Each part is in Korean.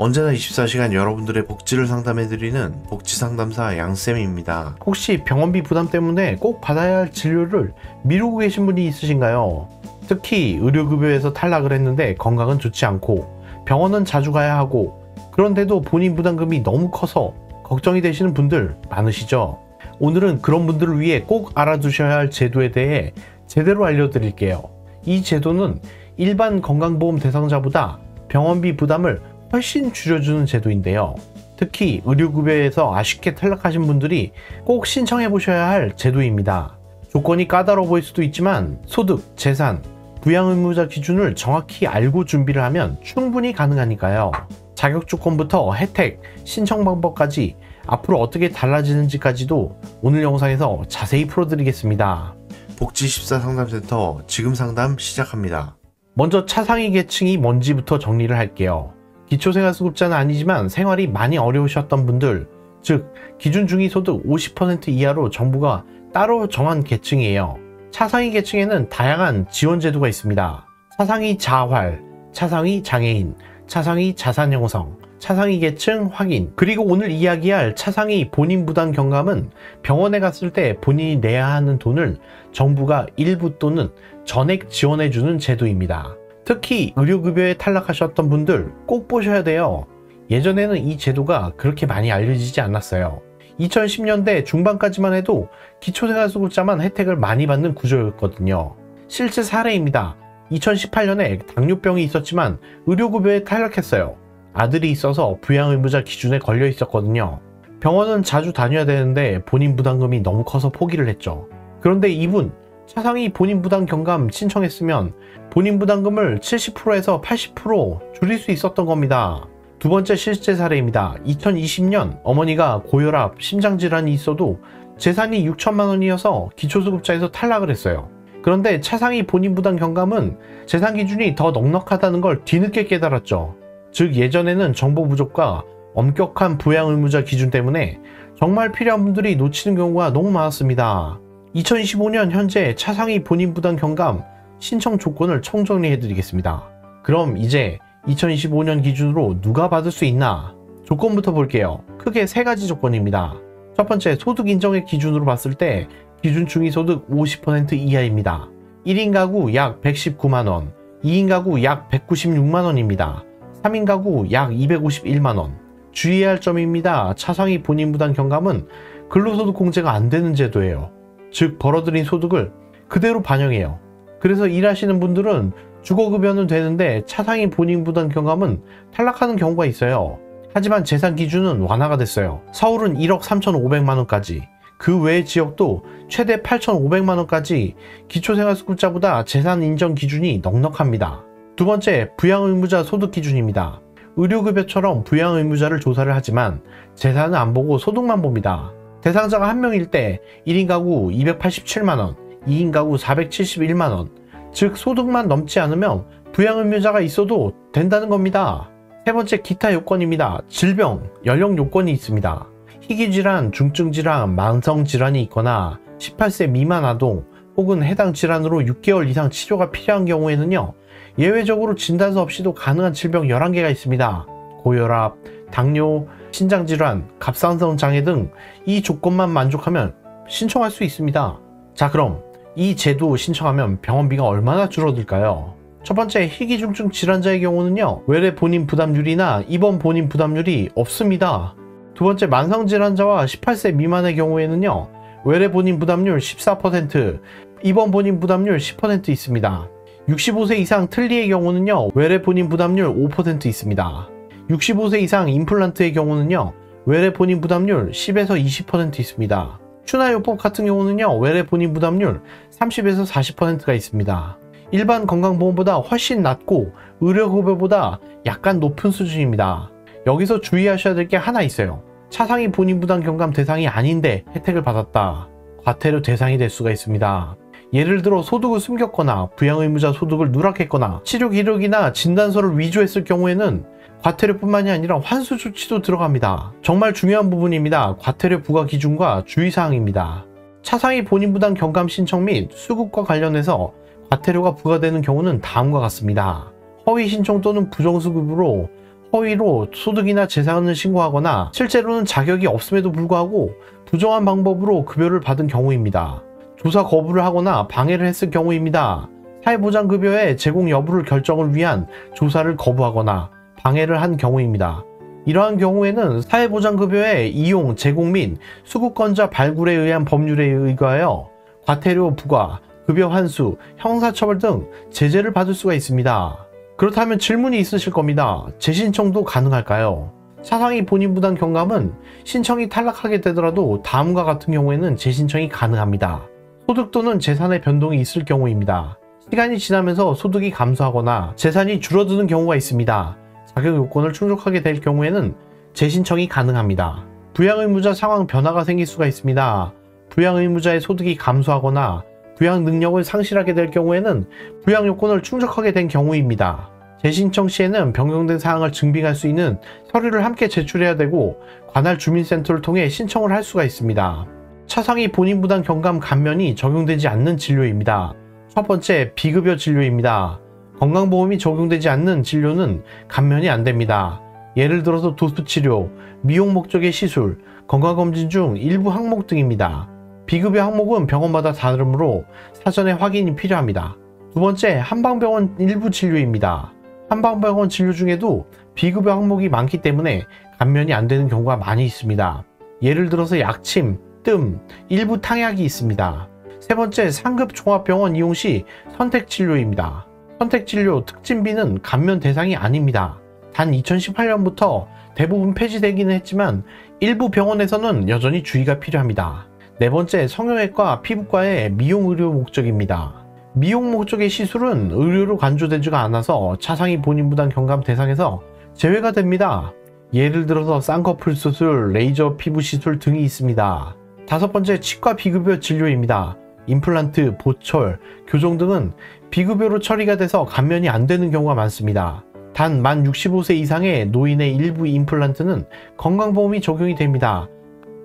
언제나 24시간 여러분들의 복지를 상담해드리는 복지상담사 양쌤입니다. 혹시 병원비 부담 때문에 꼭 받아야 할 진료를 미루고 계신 분이 있으신가요? 특히 의료급여에서 탈락을 했는데 건강은 좋지 않고 병원은 자주 가야 하고 그런데도 본인 부담금이 너무 커서 걱정이 되시는 분들 많으시죠? 오늘은 그런 분들을 위해 꼭 알아두셔야 할 제도에 대해 제대로 알려드릴게요. 이 제도는 일반 건강보험 대상자보다 병원비 부담을 훨씬 줄여주는 제도인데요. 특히 의료급여에서 아쉽게 탈락하신 분들이 꼭 신청해 보셔야 할 제도입니다. 조건이 까다로워 보일 수도 있지만 소득, 재산, 부양 의무자 기준을 정확히 알고 준비를 하면 충분히 가능하니까요. 자격 조건부터 혜택, 신청 방법까지 앞으로 어떻게 달라지는지까지도 오늘 영상에서 자세히 풀어드리겠습니다. 복지14 상담센터 지금 상담 시작합니다. 먼저 차상위 계층이 뭔지부터 정리를 할게요. 기초생활수급자는 아니지만 생활이 많이 어려우셨던 분들, 즉 기준 중위소득 50% 이하로 정부가 따로 정한 계층이에요. 차상위 계층에는 다양한 지원 제도가 있습니다. 차상위 자활, 차상위 장애인, 차상위 자산 형성, 차상위 계층 확인, 그리고 오늘 이야기할 차상위 본인 부담 경감은 병원에 갔을 때 본인이 내야 하는 돈을 정부가 일부 또는 전액 지원해주는 제도입니다. 특히 의료급여에 탈락하셨던 분들 꼭 보셔야 돼요. 예전에는 이 제도가 그렇게 많이 알려지지 않았어요. 2010년대 중반까지만 해도 기초생활수급자만 혜택을 많이 받는 구조였거든요. 실제 사례입니다. 2018년에 당뇨병이 있었지만 의료급여에 탈락했어요. 아들이 있어서 부양의무자 기준에 걸려 있었거든요. 병원은 자주 다녀야 되는데 본인 부담금이 너무 커서 포기를 했죠. 그런데 이분 차상위 본인 부담 경감 신청했으면 본인 부담금을 70%에서 80% 줄일 수 있었던 겁니다. 두 번째 실제 사례입니다. 2020년 어머니가 고혈압, 심장질환이 있어도 재산이 6천만 원이어서 기초수급자에서 탈락을 했어요. 그런데 차상위 본인 부담 경감은 재산 기준이 더 넉넉하다는 걸 뒤늦게 깨달았죠. 즉 예전에는 정보 부족과 엄격한 부양 의무자 기준 때문에 정말 필요한 분들이 놓치는 경우가 너무 많았습니다. 2025년 현재 차상위 본인 부담 경감 신청 조건을 총정리해 드리겠습니다. 그럼 이제 2025년 기준으로 누가 받을 수 있나? 조건부터 볼게요. 크게 세 가지 조건입니다. 첫 번째, 소득 인정액 기준으로 봤을 때 기준 중위소득 50% 이하입니다. 1인 가구 약 119만원, 2인 가구 약 196만원입니다. 3인 가구 약 251만원. 주의해야 할 점입니다. 차상위 본인 부담 경감은 근로소득 공제가 안 되는 제도예요. 즉 벌어들인 소득을 그대로 반영해요. 그래서 일하시는 분들은 주거급여는 되는데 차상위 본인 부담 경감은 탈락하는 경우가 있어요. 하지만 재산 기준은 완화가 됐어요. 서울은 1억 3,500만원까지, 그 외의 지역도 최대 8,500만원까지 기초생활수급자보다 재산 인정 기준이 넉넉합니다. 두 번째, 부양의무자 소득 기준입니다. 의료급여처럼 부양의무자를 조사를 하지만 재산은 안 보고 소득만 봅니다. 대상자가 한 명일 때 1인 가구 287만원, 2인 가구 471만원, 즉 소득만 넘지 않으면 부양의무자가 있어도 된다는 겁니다. 세 번째, 기타 요건입니다. 질병, 연령 요건이 있습니다. 희귀질환, 중증질환, 만성질환이 있거나 18세 미만 아동 혹은 해당 질환으로 6개월 이상 치료가 필요한 경우에는요, 예외적으로 진단서 없이도 가능한 질병 11개가 있습니다. 고혈압, 당뇨, 신장질환, 갑상선 장애 등 이 조건만 만족하면 신청할 수 있습니다. 자, 그럼 이 제도 신청하면 병원비가 얼마나 줄어들까요? 첫 번째, 희귀중증 질환자의 경우는요, 외래 본인 부담률이나 입원 본인 부담률이 없습니다. 두 번째, 만성질환자와 18세 미만의 경우에는요, 외래 본인 부담률 14%, 입원 본인 부담률 10% 있습니다. 65세 이상 틀니의 경우는요, 외래 본인 부담률 5% 있습니다. 65세 이상 임플란트의 경우는요, 외래 본인 부담률 10에서 20% 있습니다. 추나요법 같은 경우는요, 외래 본인 부담률 30에서 40%가 있습니다. 일반 건강보험보다 훨씬 낮고 의료급여보다 약간 높은 수준입니다. 여기서 주의하셔야 될 게 하나 있어요. 차상위 본인 부담 경감 대상이 아닌데 혜택을 받았다. 과태료 대상이 될 수가 있습니다. 예를 들어 소득을 숨겼거나 부양의무자 소득을 누락했거나 치료 기록이나 진단서를 위조했을 경우에는 과태료뿐만이 아니라 환수 조치도 들어갑니다. 정말 중요한 부분입니다. 과태료 부과 기준과 주의사항입니다. 차상위 본인 부담 경감 신청 및 수급과 관련해서 과태료가 부과되는 경우는 다음과 같습니다. 허위 신청 또는 부정수급으로 허위로 소득이나 재산을 신고하거나 실제로는 자격이 없음에도 불구하고 부정한 방법으로 급여를 받은 경우입니다. 조사 거부를 하거나 방해를 했을 경우입니다. 사회보장급여의 제공 여부를 결정을 위한 조사를 거부하거나 방해를 한 경우입니다. 이러한 경우에는 사회보장급여의 이용, 제공 및 수급권자 발굴에 의한 법률에 의거하여 과태료 부과, 급여 환수, 형사처벌 등 제재를 받을 수가 있습니다. 그렇다면 질문이 있으실 겁니다. 재신청도 가능할까요? 차상위 본인부담 경감은 신청이 탈락하게 되더라도 다음과 같은 경우에는 재신청이 가능합니다. 소득 또는 재산의 변동이 있을 경우입니다. 시간이 지나면서 소득이 감소하거나 재산이 줄어드는 경우가 있습니다. 자격 요건을 충족하게 될 경우에는 재신청이 가능합니다. 부양의무자 상황 변화가 생길 수가 있습니다. 부양의무자의 소득이 감소하거나 부양 능력을 상실하게 될 경우에는 부양 요건을 충족하게 된 경우입니다. 재신청 시에는 변경된 사항을 증빙할 수 있는 서류를 함께 제출해야 되고 관할 주민센터를 통해 신청을 할 수가 있습니다. 차상위 본인부담 경감 감면이 적용되지 않는 진료입니다. 첫 번째, 비급여 진료입니다. 건강보험이 적용되지 않는 진료는 감면이 안 됩니다. 예를 들어서 도수치료, 미용 목적의 시술, 건강검진 중 일부 항목 등입니다. 비급여 항목은 병원마다 다르므로 사전에 확인이 필요합니다. 두 번째, 한방병원 일부 진료입니다. 한방병원 진료 중에도 비급여 항목이 많기 때문에 감면이 안 되는 경우가 많이 있습니다. 예를 들어서 약침, 뜸, 일부 탕약이 있습니다. 세 번째, 상급 종합병원 이용 시 선택진료입니다. 선택진료 특진비는 감면 대상이 아닙니다. 단 2018년부터 대부분 폐지되기는 했지만 일부 병원에서는 여전히 주의가 필요합니다. 네 번째, 성형외과, 피부과의 미용 의료 목적입니다. 미용 목적의 시술은 의료로 간주되지가 않아서 차상위 본인부담 경감 대상에서 제외가 됩니다. 예를 들어서 쌍꺼풀 수술, 레이저 피부 시술 등이 있습니다. 다섯 번째, 치과 비급여 진료입니다. 임플란트, 보철, 교정 등은 비급여로 처리가 돼서 감면이 안 되는 경우가 많습니다. 단 만 65세 이상의 노인의 일부 임플란트는 건강보험이 적용이 됩니다.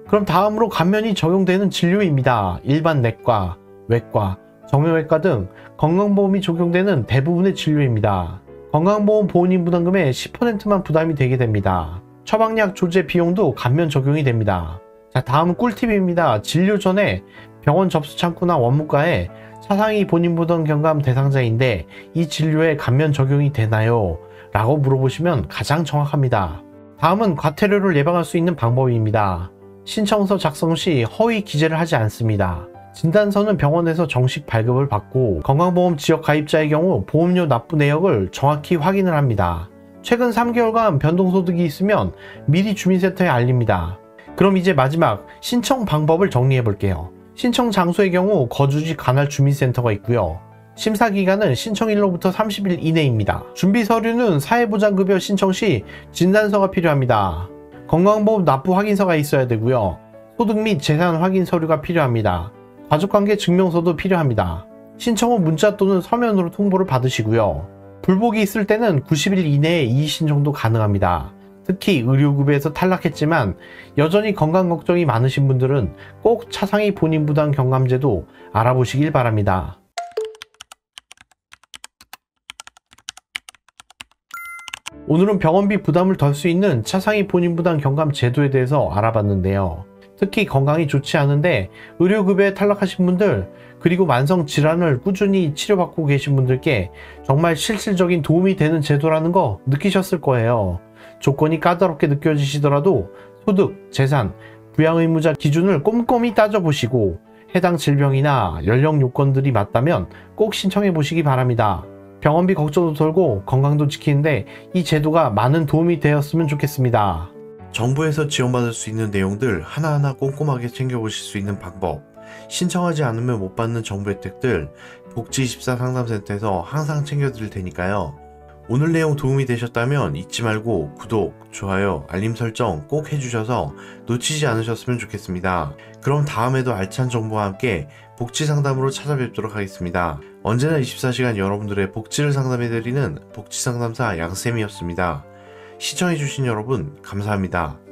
그럼 다음으로 감면이 적용되는 진료입니다. 일반 내과, 외과, 정형외과 등 건강보험이 적용되는 대부분의 진료입니다. 건강보험 본인부담금의 10%만 부담이 되게 됩니다. 처방약 조제 비용도 감면 적용이 됩니다. 자, 다음은 꿀팁입니다. 진료 전에 병원 접수 창구나 원무과에 차상위 본인부담 경감 대상자인데 이 진료에 감면 적용이 되나요? 라고 물어보시면 가장 정확합니다. 다음은 과태료를 예방할 수 있는 방법입니다. 신청서 작성 시 허위 기재를 하지 않습니다. 진단서는 병원에서 정식 발급을 받고 건강보험 지역 가입자의 경우 보험료 납부 내역을 정확히 확인을 합니다. 최근 3개월간 변동소득이 있으면 미리 주민센터에 알립니다. 그럼 이제 마지막 신청 방법을 정리해 볼게요. 신청 장소의 경우 거주지 관할 주민센터가 있고요. 심사기간은 신청일로부터 30일 이내입니다. 준비 서류는 사회보장급여 신청 시 진단서가 필요합니다. 건강보험 납부 확인서가 있어야 되고요. 소득 및 재산 확인 서류가 필요합니다. 가족관계 증명서도 필요합니다. 신청 후 문자 또는 서면으로 통보를 받으시고요. 불복이 있을 때는 90일 이내에 이의신청도 가능합니다. 특히 의료급여에서 탈락했지만 여전히 건강 걱정이 많으신 분들은 꼭 차상위 본인부담 경감제도 알아보시길 바랍니다. 오늘은 병원비 부담을 덜 수 있는 차상위 본인부담 경감 제도에 대해서 알아봤는데요. 특히 건강이 좋지 않은데 의료급여에 탈락하신 분들, 그리고 만성질환을 꾸준히 치료받고 계신 분들께 정말 실질적인 도움이 되는 제도라는 거 느끼셨을 거예요. 조건이 까다롭게 느껴지시더라도 소득, 재산, 부양의무자 기준을 꼼꼼히 따져보시고 해당 질병이나 연령 요건들이 맞다면 꼭 신청해 보시기 바랍니다. 병원비 걱정도 덜고 건강도 지키는데 이 제도가 많은 도움이 되었으면 좋겠습니다. 정부에서 지원받을 수 있는 내용들 하나하나 꼼꼼하게 챙겨보실 수 있는 방법, 신청하지 않으면 못 받는 정부 혜택들 복지24 상담센터에서 항상 챙겨드릴 테니까요. 오늘 내용 도움이 되셨다면 잊지 말고 구독, 좋아요, 알림 설정 꼭 해주셔서 놓치지 않으셨으면 좋겠습니다. 그럼 다음에도 알찬 정보와 함께 복지 상담으로 찾아뵙도록 하겠습니다. 언제나 24시간 여러분들의 복지를 상담해드리는 복지상담사 양쌤이었습니다. 시청해주신 여러분 감사합니다.